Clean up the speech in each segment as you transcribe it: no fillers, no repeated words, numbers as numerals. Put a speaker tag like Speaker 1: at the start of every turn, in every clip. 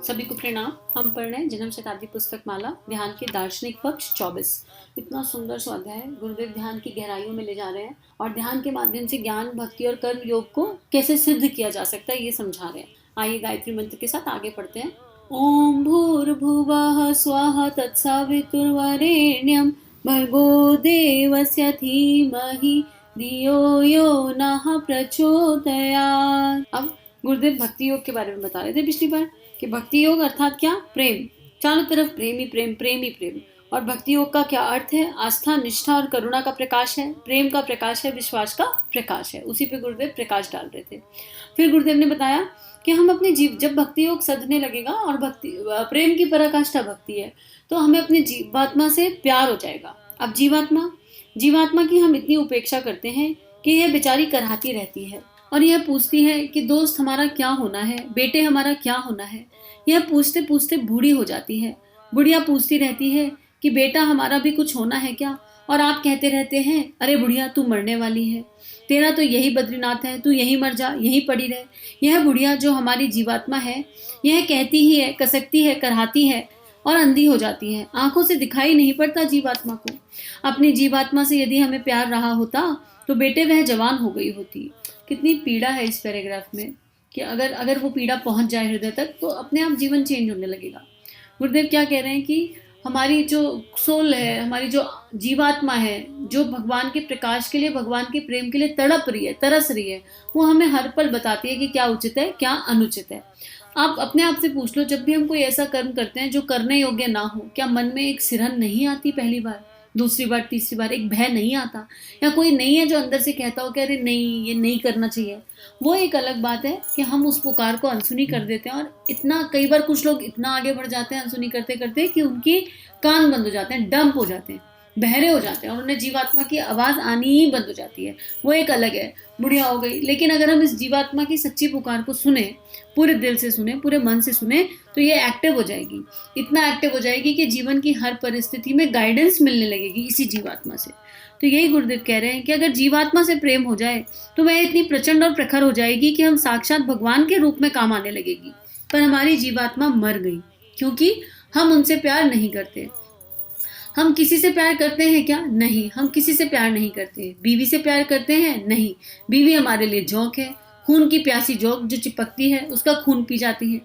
Speaker 1: सभी को प्रणाम। हम पढ़ रहे हैं जन्म शताब्दी पुस्तक माला, ध्यान के दार्शनिक पक्ष 24। इतना सुंदर स्वाध्याय है। गुरुदेव ध्यान की गहराइयों में ले जा रहे हैं और ध्यान के माध्यम से ज्ञान, भक्ति और कर्म योग को कैसे सिद्ध किया जा सकता है ये समझा रहे हैं। आइए गायत्री मंत्र के साथ आगे पढ़ते हैं। ओम भूर्भुवः स्वः तत्सवितुर्वरेण्यं भर्गो देवस्य धीमहि धियो यो नः प्रचोदयात्। अब गुरुदेव भक्ति योग के बारे में बता रहे थे पिछली बार कि भक्ति योग अर्थात क्या? प्रेम। चारों तरफ प्रेम ही प्रेम, प्रेम ही प्रेम। और भक्ति योग का क्या अर्थ है? आस्था, निष्ठा और करुणा का प्रकाश है, प्रेम का प्रकाश है, विश्वास का प्रकाश है। उसी पे गुरुदेव प्रकाश डाल रहे थे। फिर गुरुदेव ने बताया कि हम अपने जब भक्ति योग सधने लगेगा और भक्ति प्रेम की पराकाष्ठा भक्ति है तो हमें अपने जीवात्मा से प्यार हो जाएगा। अब जीवात्मा की हम इतनी उपेक्षा करते हैं कि यह बेचारी कराहती रहती है और यह पूछती है कि दोस्त हमारा क्या होना है, बेटे हमारा क्या होना है। यह पूछते पूछते बूढ़ी हो जाती है। बुढ़िया पूछती रहती है कि बेटा हमारा भी कुछ होना है क्या? और आप कहते रहते हैं अरे बुढ़िया तू मरने वाली है, तेरा तो यही बद्रीनाथ है, तू यहीं मर जा, यहीं पड़ी रहे। यह बुढ़िया जो हमारी जीवात्मा है यह कहती ही है, कसकती है, कराहती है और अंधी हो जाती है। आंखों से दिखाई नहीं पड़ता जीवात्मा को। अपनी जीवात्मा से यदि हमें प्यार रहा होता तो बेटे वह जवान हो गई होती। कितनी पीड़ा है इस पैराग्राफ में कि अगर वो पीड़ा पहुंच जाए हृदय तक तो अपने आप जीवन चेंज होने लगेगा। गुरुदेव क्या कह रहे हैं कि हमारी जो सोल है, हमारी जो जीवात्मा है, जो भगवान के प्रकाश के लिए, भगवान के प्रेम के लिए तड़प रही है, तरस रही है, वो हमें हर पल बताती है कि क्या उचित है, क्या अनुचित है। आप अपने आप से पूछ लो, जब भी हम कोई ऐसा कर्म करते हैं जो करने योग्य ना हो, क्या मन में एक सिरहन नहीं आती? पहली बार, दूसरी बार, तीसरी बार एक भय नहीं आता? या कोई नहीं है जो अंदर से कहता हो कि अरे नहीं, ये नहीं करना चाहिए? वो एक अलग बात है कि हम उस पुकार को अनसुनी कर देते हैं। और इतना, कई बार कुछ लोग इतना आगे बढ़ जाते हैं अनसुनी करते करते कि उनके कान बंद हो जाते हैं, डंप हो जाते हैं, बहरे हो जाते हैं और उन्हें जीवात्मा की आवाज़ आनी ही बंद हो जाती है। वो एक अलग है, बुढ़िया हो गई। लेकिन अगर हम इस जीवात्मा की सच्ची पुकार को सुने, पूरे दिल से सुने, पूरे मन से सुने, तो ये एक्टिव हो जाएगी। इतना एक्टिव हो जाएगी कि जीवन की हर परिस्थिति में गाइडेंस मिलने लगेगी इसी जीवात्मा से। तो यही गुरुदेव कह रहे हैं कि अगर जीवात्मा से प्रेम हो जाए तो वह इतनी प्रचंड और प्रखर हो जाएगी कि हम साक्षात भगवान के रूप में काम आने लगेगी। पर हमारी जीवात्मा मर गई क्योंकि हम उनसे प्यार नहीं करते। हम किसी से प्यार करते हैं क्या? नहीं, हम किसी से प्यार नहीं करते। बीवी से प्यार करते हैं? नहीं, बीवी हमारे लिए जोंक है, खून की प्यासी जोंक जो चिपकती है, उसका खून पी जाती है।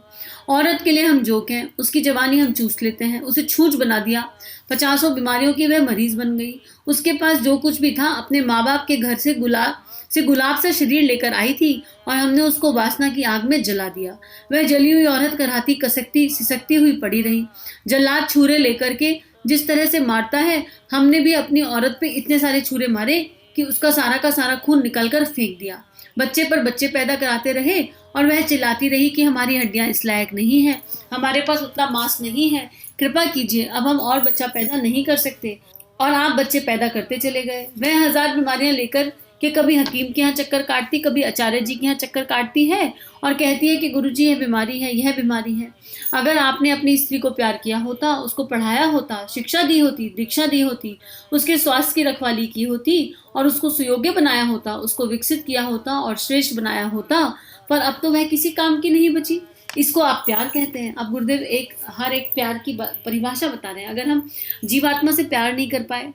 Speaker 1: औरत के लिए हम जोंक हैं, उसकी जवानी हम चूस लेते हैं, उसे छूछ बना दिया, 50 बीमारियों की वह मरीज बन गई। उसके पास जो कुछ भी था अपने माँ बाप के घर से गुलाब सा शरीर लेकर आई थी और हमने उसको वासना की आग में जला दिया। वह जली हुई औरत कराहती, कसकती, सिसकती हुई पड़ी रही। जल्लाद छुरे लेकर के जिस तरह से मारता है, हमने भी अपनी औरत पे इतने सारे छुरे मारे कि उसका सारा का सारा खून निकल कर फेंक दिया। बच्चे पर बच्चे पैदा कराते रहे और वह चिल्लाती रही कि हमारी हड्डियां इस लायक नहीं है, हमारे पास उतना मांस नहीं है, कृपा कीजिए, अब हम और बच्चा पैदा नहीं कर सकते। और आप बच्चे पैदा करते चले गए। वह 1000 बीमारियां लेकर कि कभी हकीम के यहाँ चक्कर काटती, कभी आचार्य जी के यहाँ चक्कर काटती है और कहती है कि गुरुजी यह बीमारी है, यह बीमारी है। अगर आपने अपनी स्त्री को प्यार किया होता, उसको पढ़ाया होता, शिक्षा दी होती, दीक्षा दी होती, उसके स्वास्थ्य की रखवाली की होती और उसको सुयोग्य बनाया होता, उसको विकसित किया होता और श्रेष्ठ बनाया होता, पर अब तो वह किसी काम की नहीं बची। इसको आप प्यार कहते हैं। अब गुरुदेव हर एक प्यार की परिभाषा बता रहे हैं। अगर हम जीवात्मा से प्यार नहीं कर पाए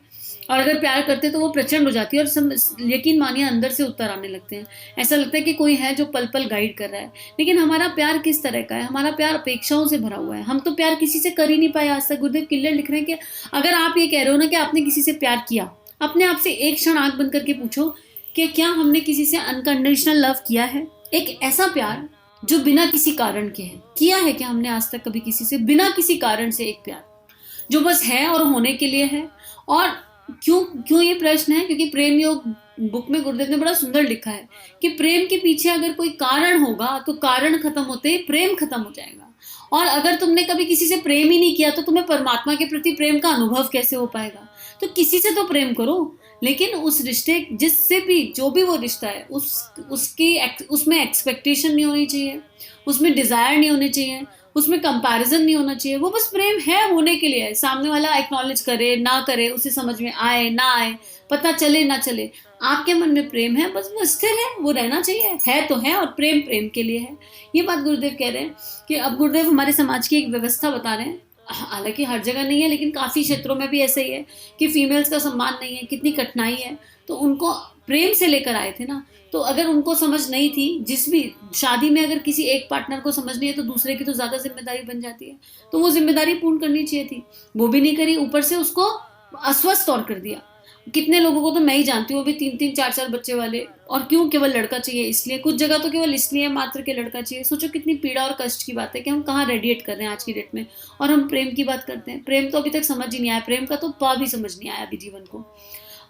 Speaker 1: और अगर प्यार करते तो वो प्रचंड हो जाती है और यकीन मानिए अंदर से उत्तर आने लगते हैं। ऐसा लगता है कि कोई है जो पल पल गाइड कर रहा है। लेकिन हमारा प्यार किस तरह का है? हमारा प्यार अपेक्षाओं से भरा हुआ है। हम तो प्यार किसी से कर ही नहीं पाए आज तक। गुरुदेव क्लियर लिख रहे हैं कि अगर आप ये कह रहे हो ना कि आपने किसी से प्यार किया, अपने आप से एक क्षण आंख बंद करके पूछो कि क्या हमने किसी से अनकंडीशनल लव किया है? एक ऐसा प्यार जो बिना किसी कारण के है। किया है क्या हमने आज तक कभी किसी से बिना किसी कारण से? एक प्यार जो बस है और होने के लिए है। और क्यों ये प्रश्न है? क्योंकि प्रेम योग बुक में गुरुदेव ने बड़ा सुंदर लिखा है कि प्रेम के पीछे अगर कोई कारण होगा तो कारण खत्म होते ही प्रेम खत्म हो जाएगा। और अगर तुमने कभी किसी से प्रेम ही नहीं किया तो तुम्हें परमात्मा के प्रति प्रेम का अनुभव कैसे हो पाएगा? तो किसी से तो प्रेम करो, लेकिन उस रिश्ते, जिससे भी, जो भी वो रिश्ता है, उसमें एक्सपेक्टेशन नहीं होनी चाहिए, उसमें डिजायर नहीं होनी चाहिए, उसमें कंपैरिजन नहीं होना चाहिए, वो बस प्रेम है होने के लिए है, सामने वाला एक्नॉलेज करे ना करे, उसे समझ में आए ना आए, पता चले ना चले, आपके मन में प्रेम है, बस वो स्थिर है, वो रहना चाहिए, है तो है, और प्रेम प्रेम के लिए है। ये बात गुरुदेव कह रहे हैं कि अब गुरुदेव हमारे समाज की एक व्यवस्था बता रहे हैं, हालांकि हर जगह नहीं है लेकिन काफ़ी क्षेत्रों में भी ऐसे ही है कि फीमेल्स का सम्मान नहीं है, कितनी कठिनाई है, तो उनको प्रेम से लेकर आए थे ना, तो अगर उनको समझ नहीं थी, जिस भी शादी में अगर किसी एक पार्टनर को समझ नहीं है तो दूसरे की तो ज़्यादा जिम्मेदारी बन जाती है, तो वो जिम्मेदारी पूर्ण करनी चाहिए थी, वो भी नहीं करी, ऊपर से उसको अस्वस्थ और कर दिया। कितने लोगों को तो मैं ही जानती हूँ, वो भी 3-3 4-4 बच्चे वाले, और क्यों, केवल लड़का चाहिए इसलिए, कुछ जगह तो केवल इसलिए मात्र के लड़का चाहिए। सोचो कितनी पीड़ा और कष्ट की बात है कि हम कहाँ रेडिएट कर रहे हैं आज की डेट में, और हम प्रेम की बात करते हैं। प्रेम तो अभी तक समझ ही नहीं आया, प्रेम का तो पा भी समझ नहीं आया अभी जीवन को।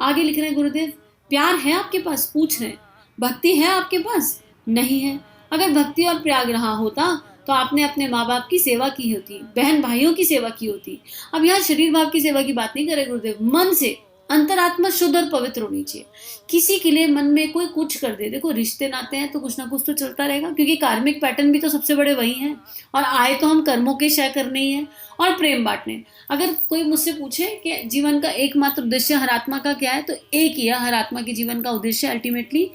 Speaker 1: आगे लिख रहे हैं गुरुदेव, प्यार है आपके पास, पूछ रहे हैं, भक्ति है आपके पास, नहीं है। अगर भक्ति और प्यार रहा होता तो आपने अपने माँ बाप की सेवा की होती, बहन भाइयों की सेवा की होती। अब यहाँ शरीर भाव की सेवा की बात नहीं करे गुरुदेव, मन से अंतरात्मा शुद्ध और पवित्र होनी चाहिए। किसी के लिए मन में कोई कुछ कर दे, देखो रिश्ते नाते हैं तो कुछ ना कुछ तो चलता रहेगा, क्योंकि कार्मिक पैटर्न भी तो सबसे बड़े वही हैं, और आए तो हम कर्मों के क्षय करने ही है और प्रेम बांटने। अगर कोई मुझसे पूछे कि जीवन का एकमात्र उद्देश्य हर आत्मा का क्या है, तो एक ही है हर आत्मा के जीवन का उद्देश्य, अल्टीमेटली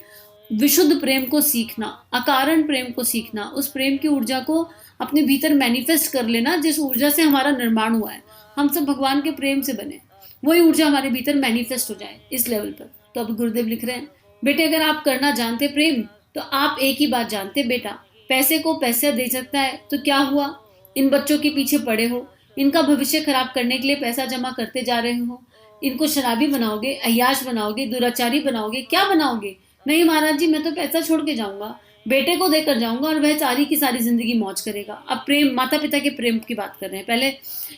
Speaker 1: विशुद्ध प्रेम को सीखना, अकारण प्रेम को सीखना, उस प्रेम की ऊर्जा को अपने भीतर मैनिफेस्ट कर लेना जिस ऊर्जा से हमारा निर्माण हुआ है। हम सब भगवान के प्रेम से बने, वही ऊर्जा हमारे भीतर मैनिफेस्ट हो जाए इस लेवल पर। तो अब गुरुदेव लिख रहे हैं, बेटे अगर आप करना जानते प्रेम तो आप एक ही बात जानते बेटा, पैसे को पैसा दे सकता है तो क्या हुआ, इन बच्चों के पीछे पड़े हो, इनका भविष्य खराब करने के लिए पैसा जमा करते जा रहे हो, इनको शराबी बनाओगे, अय्याश बनाओगे, दुराचारी बनाओगे, क्या बनाओगे? नहीं महाराज जी, मैं तो पैसा छोड़ के जाऊंगा, बेटे को देकर जाऊंगा और वह सारी की सारी जिंदगी मौज करेगा। अब प्रेम, माता पिता के प्रेम की बात कर रहे हैं पहले,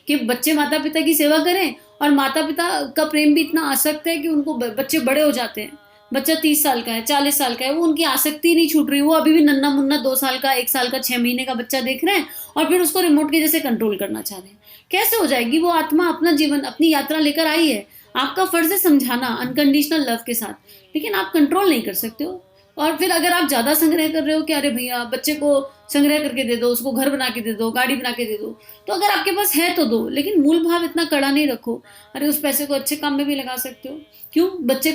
Speaker 1: कि बच्चे माता पिता की सेवा करें, और माता पिता का प्रेम भी इतना आसक्त है कि उनको बच्चे बड़े हो जाते हैं, बच्चा 30 साल का है, 40 साल का है, वो उनकी आसक्ति नहीं छूट रही, वो अभी भी नन्ना मुन्ना 2 साल का, 1 साल का, 6 महीने का बच्चा देख रहे हैं और फिर उसको रिमोट के जैसे कंट्रोल करना चाह रहे हैं। कैसे हो जाएगी? वो आत्मा अपना जीवन, अपनी यात्रा लेकर आई है, आपका फर्ज है समझाना अनकंडीशनल लव के साथ, लेकिन आप कंट्रोल नहीं कर सकते हो। और फिर अगर आप ज्यादा संग्रह कर रहे हो कि अरे भैया बच्चे को संग्रह करके दे दो, उसको घर बना के दे दो, गाड़ी बना के दे दो, तो अगर आपके पास है तो दो, लेकिन मूल भाव इतना कड़ा नहीं रखो। अरे उस पैसे को अच्छे काम में भी लगा सकते हो, क्यों? बच्चे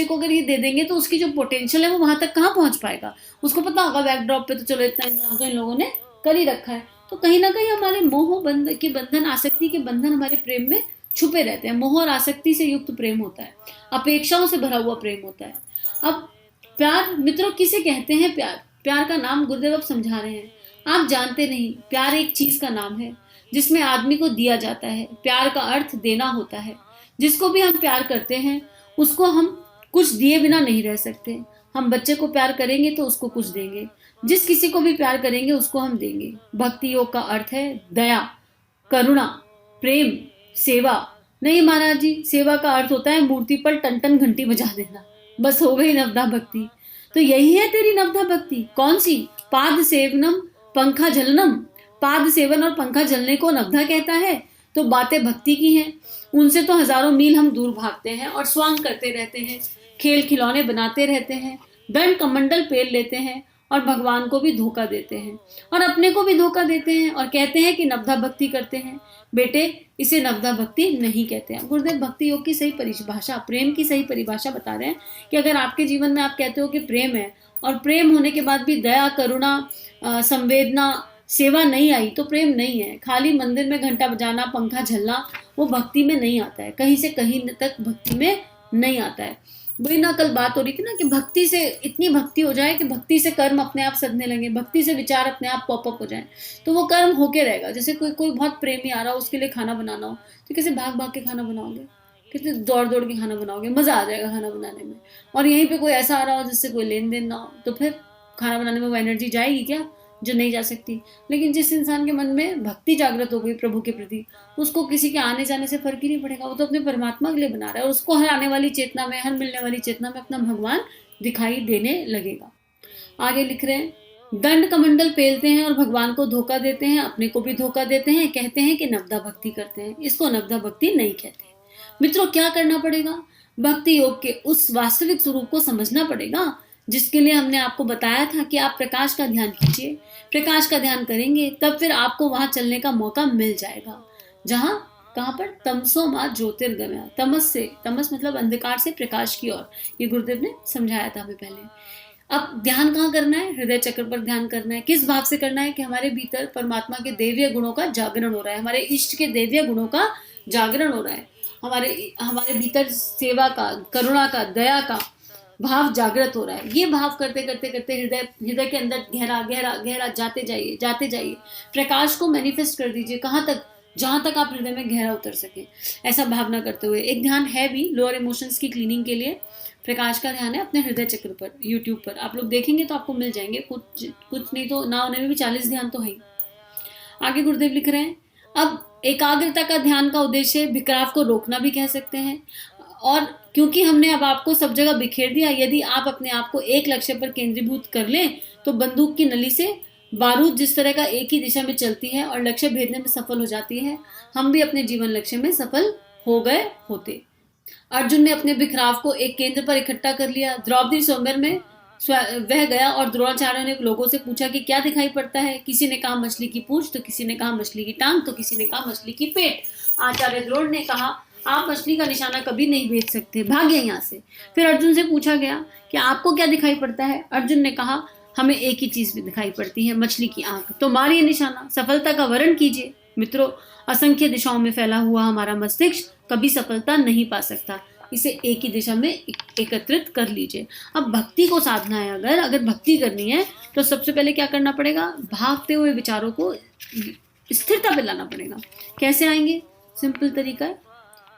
Speaker 1: को अगर ये दे देंगे तो उसकी जो पोटेंशियल है वो वहां तक कहाँ पहुंच पाएगा? उसको पता होगा बैकड्रॉप पे तो चलो इतना इंतजाम तो इन लोगों ने कर ही रखा है। तो कहीं ना कहीं हमारे मोह के बंधन, आसक्ति के बंधन हमारे प्रेम में छुपे रहते हैं। मोह और आसक्ति से युक्त प्रेम होता है, अपेक्षाओं से भरा हुआ प्रेम होता है। अब प्यार मित्रों किसे कहते हैं? प्यार का नाम गुरुदेव अब समझा रहे हैं, आप जानते नहीं, प्यार एक चीज का नाम है जिसमें आदमी को दिया जाता है। प्यार का अर्थ देना होता है। जिसको भी हम प्यार करते हैं उसको हम कुछ दिए बिना नहीं रह सकते। हम बच्चे को प्यार करेंगे तो उसको कुछ देंगे, जिस किसी को भी प्यार करेंगे उसको हम देंगे। भक्ति योग का अर्थ है दया, करुणा, प्रेम, सेवा। नहीं महाराज जी, सेवा का अर्थ होता है मूर्ति पर टन टन घंटी बजा देना, बस हो गई नवधा भक्ति। तो यही है तेरी नवधा भक्ति। कौन सी? पाद सेवनम पंखा जलनम। पाद सेवन और पंखा जलने को नवधा कहता है, तो बातें भक्ति की हैं। उनसे तो हजारों मील हम दूर भागते हैं और स्वांग करते रहते हैं, खेल खिलौने बनाते रहते हैं, दंड कमंडल पेल लेते हैं और भगवान को भी धोखा देते हैं और अपने को भी धोखा देते हैं और कहते हैं कि नवधा भक्ति करते हैं। बेटे इसे नवधा भक्ति नहीं कहते हैं। गुरुदेव भक्ति योग की सही परिभाषा, प्रेम की सही परिभाषा बता रहे हैं कि अगर आपके जीवन में आप कहते हो कि प्रेम है और प्रेम होने के बाद भी दया, करुणा, संवेदना, सेवा नहीं आई तो प्रेम नहीं है। खाली मंदिर में घंटा बजाना, पंखा झलना वो भक्ति में नहीं आता है, कहीं से कहीं तक भक्ति में नहीं आता है। वही ना कल बात हो रही थी ना कि भक्ति से इतनी भक्ति हो जाए कि भक्ति से कर्म अपने आप सदने लगे, भक्ति से विचार अपने आप पॉपअप हो जाए, तो वो कर्म होके रहेगा। जैसे कोई बहुत प्रेमी आ रहा हो, उसके लिए खाना बनाना हो तो कैसे भाग भाग के खाना बनाओगे, कितने दौड़ दौड़ के खाना बनाओगे, मजा आ जाएगा खाना बनाने में। और यहीं पे कोई ऐसा आ रहा हो जिससे कोई लेन देन ना हो, तो फिर खाना बनाने में वो एनर्जी जाएगी क्या? जो नहीं जा सकती। लेकिन जिस इंसान के मन में भक्ति जागृत हो गई प्रभु के प्रति, उसको किसी के आने जाने से फर्क ही नहीं पड़ेगा। वो तो अपने परमात्मा के लिए बना रहा है और उसको हर आने वाली चेतना में, हर मिलने वाली चेतना में अपना भगवान दिखाई देने लगेगा। आगे लिख रहे हैं, दंड कमंडल पेलते हैं और भगवान को धोखा देते हैं, अपने को भी धोखा देते हैं, कहते हैं कि नवधा भक्ति करते हैं। इसको नवधा भक्ति नहीं कहते। मित्रों क्या करना पड़ेगा? भक्ति योग के उस वास्तविक स्वरूप को समझना पड़ेगा जिसके लिए हमने आपको बताया था कि आप प्रकाश का ध्यान कीजिए। प्रकाश का ध्यान करेंगे तब फिर आपको वहां चलने का मौका मिल जाएगा, जहां कहां पर तमसो मां ज्योतिर्गमय, तमस मतलब अंधकार से प्रकाश की ओर। ये गुरुदेव ने समझाया था हमें पहले। अब ध्यान कहाँ करना है? हृदय चक्र पर ध्यान करना है। किस भाव से करना है? कि हमारे भीतर परमात्मा के दैवीय गुणों का जागरण हो रहा है, हमारे इष्ट के दैवीय गुणों का जागरण हो रहा है, हमारे भीतर सेवा का, करुणा का, दया का भाव जागृत हो रहा है। ये भाव करते करते करते हृदय के अंदर गहरा गहरा गहरा जाते जाइए। प्रकाश को मैनिफेस्ट कर दीजिए। कहाँ तक? जहां तक आप हृदय में गहरा उतर सके, ऐसा भावना करते हुए। एक ध्यान है भी लोअर इमोशंस की क्लीनिंग के लिए, प्रकाश का ध्यान है अपने हृदय चक्र पर। यूट्यूब पर आप लोग देखेंगे तो आपको मिल जाएंगे, कुछ नहीं तो ना होने में भी 40 ध्यान तो है ही। आगे गुरुदेव लिख रहे हैं, अब एकाग्रता का ध्यान का उद्देश्य बिखराव को रोकना भी कह सकते हैं। और क्योंकि हमने अब आपको सब जगह बिखेर दिया, यदि आप अपने आप को एक लक्ष्य पर केंद्रीभूत कर लें तो बंदूक की नली से बारूद जिस तरह का एक ही दिशा में चलती है और लक्ष्य भेदने में सफल हो जाती है, हम भी अपने जीवन लक्ष्य में सफल हो गए होते। अर्जुन ने अपने बिखराव को एक केंद्र पर इकट्ठा कर लिया। द्रौपदी स्वयंवर में वह गया और द्रोणाचार्य ने लोगों से पूछा कि क्या दिखाई पड़ता है। किसी ने कहा मछली की पूंछ, तो किसी ने कहा मछली की टांग, तो किसी ने कहा मछली की पेट। आचार्य द्रोण ने कहा आप मछली का निशाना कभी नहीं भेज सकते, भागे यहाँ से। फिर अर्जुन से पूछा गया कि आपको क्या दिखाई पड़ता है। अर्जुन ने कहा हमें एक ही चीज भी दिखाई पड़ती है, मछली की आंख। तो मारिए निशाना, सफलता का वर्ण कीजिए। मित्रों, असंख्य दिशाओं में फैला हुआ हमारा मस्तिष्क कभी सफलता नहीं पा सकता। इसे एक ही दिशा में एकत्रित कर लीजिए। अब भक्ति को साधना है, अगर भक्ति करनी है तो सबसे पहले क्या करना पड़ेगा? भागते हुए विचारों को स्थिरता पे लाना पड़ेगा। कैसे आएंगे? सिंपल तरीका है,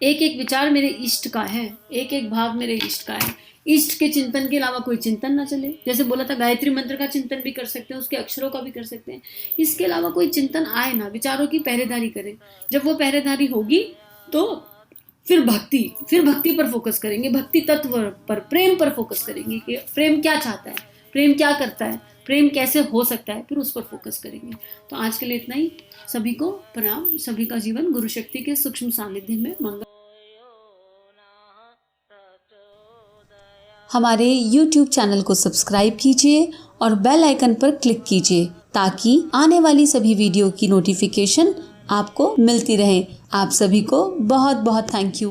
Speaker 1: एक एक विचार मेरे इष्ट का है, एक एक भाव मेरे इष्ट का है। इष्ट के चिंतन के अलावा कोई चिंतन ना चले। जैसे बोला था, गायत्री मंत्र का चिंतन भी कर सकते हैं, उसके अक्षरों का भी कर सकते हैं। इसके अलावा कोई चिंतन आए ना, विचारों की पहरेदारी करें। जब वो पहरेदारी होगी तो फिर भक्ति पर फोकस करेंगे, भक्ति तत्व पर, प्रेम पर फोकस करेंगे कि प्रेम क्या चाहता है, प्रेम क्या करता है, प्रेम कैसे हो सकता है, फिर उस पर फोकस करेंगे। तो आज के लिए इतना ही। सभी को प्रणाम। सभी का जीवन गुरु शक्ति के सूक्ष्म सानिध्य में मंगल।
Speaker 2: हमारे YouTube चैनल को सब्सक्राइब कीजिए और बेल आइकन पर क्लिक कीजिए ताकि आने वाली सभी वीडियो की नोटिफिकेशन आपको मिलती रहे। आप सभी को बहुत बहुत थैंक यू।